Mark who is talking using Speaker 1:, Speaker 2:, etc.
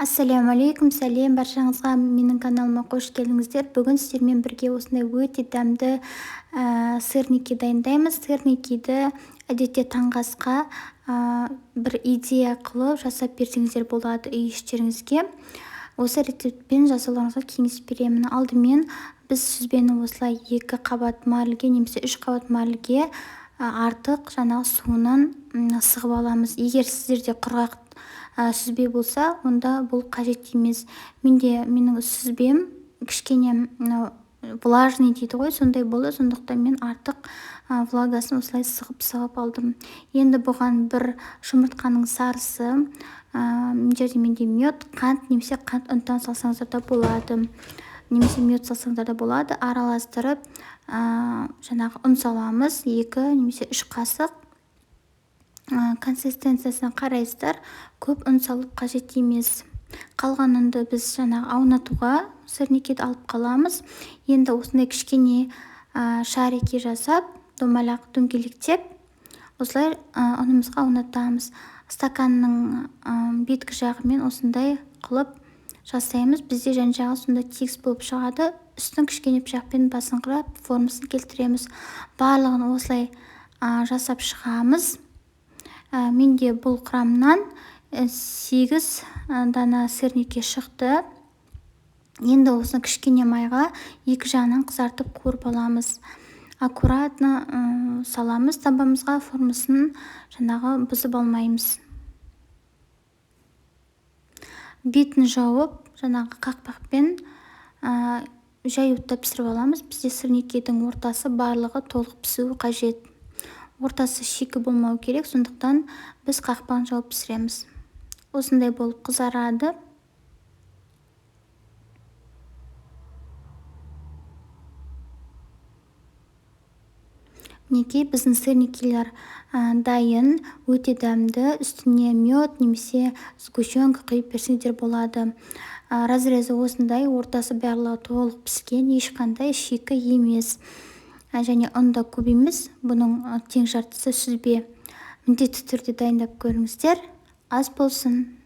Speaker 1: Ассалаумалейкум, сәлем баршаңызға, менің каналыма қош келдіңіздер. Бүгін сіздермен бірге осындай өте дәмді сырники дайындаймыз. Сырникиді әдетте таңғы асқа бір идея қылып жасап берсеңіздер болады үй іштеріңізге. Осы рецептпен жасауларыңызға кеңес беремін. Алдымен біз сүзбені осылай 2 қабат марльге немесе 3 қабат марльге артық жаңағы суынан сығып аламыз. Егер сіздерде құрғақ сүзбе болса, онда бұл қажет емес. Менің сүзбем кішкене влажный дейді ғой, сондай болды. Сондықтан мен артық влагасын осылай сығып алдым. Енді бұған бір жұмыртқаның сарысы, менде мед, қант немесе қант ұнтағын салсаңыздар да болады. Немесе мед салсаңыздар да болады. Араластырып, жаңағы ұн саламыз, 2 немесе 3 қасық. Консистенциясына қарайсыздар, көп ұн салып қажет емес. Қалған ұнды біз жаңағы аунатуға сырникиді алып қаламыз. Енді осындай кішкене шарики жасап, домалақ дөңгелектеп, осылай ұнымызға аунатамыз. Стаканның беткі жағымен осындай қылып жасаймыз. Бізде жан-жағы сонда тегіс болып шығады. Үстін кішкене пышақпен басыңқырап, формасын келтіреміз. Барлығын осылай жасап шығамыз. Менде бұл құрамнан 8 дана сырники шықты. Енді осыны кішкене майға екі жағынан қызартып қуырып аламыз. Аккуратно саламыз табамызға, формасын жаңағы бұзып алмаймыз. Бетін жауып, жаңағы қақпақпен жай отта пісіріп аламыз. Бізде сырникидің ортасы барлығы толық пісуі қажет. Ортасы шикі болмау керек, сондықтан біз қақпағын жауып пісіреміз. Осындай болып қызарады. Мінекей біздің сырникилер дайын, өте дәмді. Үстіне мед немесе сгущенка құйып берсеңдер болады. Разрезі осындай, ортасы барлығы толық піскен, ешқандай шикі емес. Және ұнда көп емес, бұның тең жартысы сүзбе. Міндетті түрде дайындап көріңіздер, аз болсын.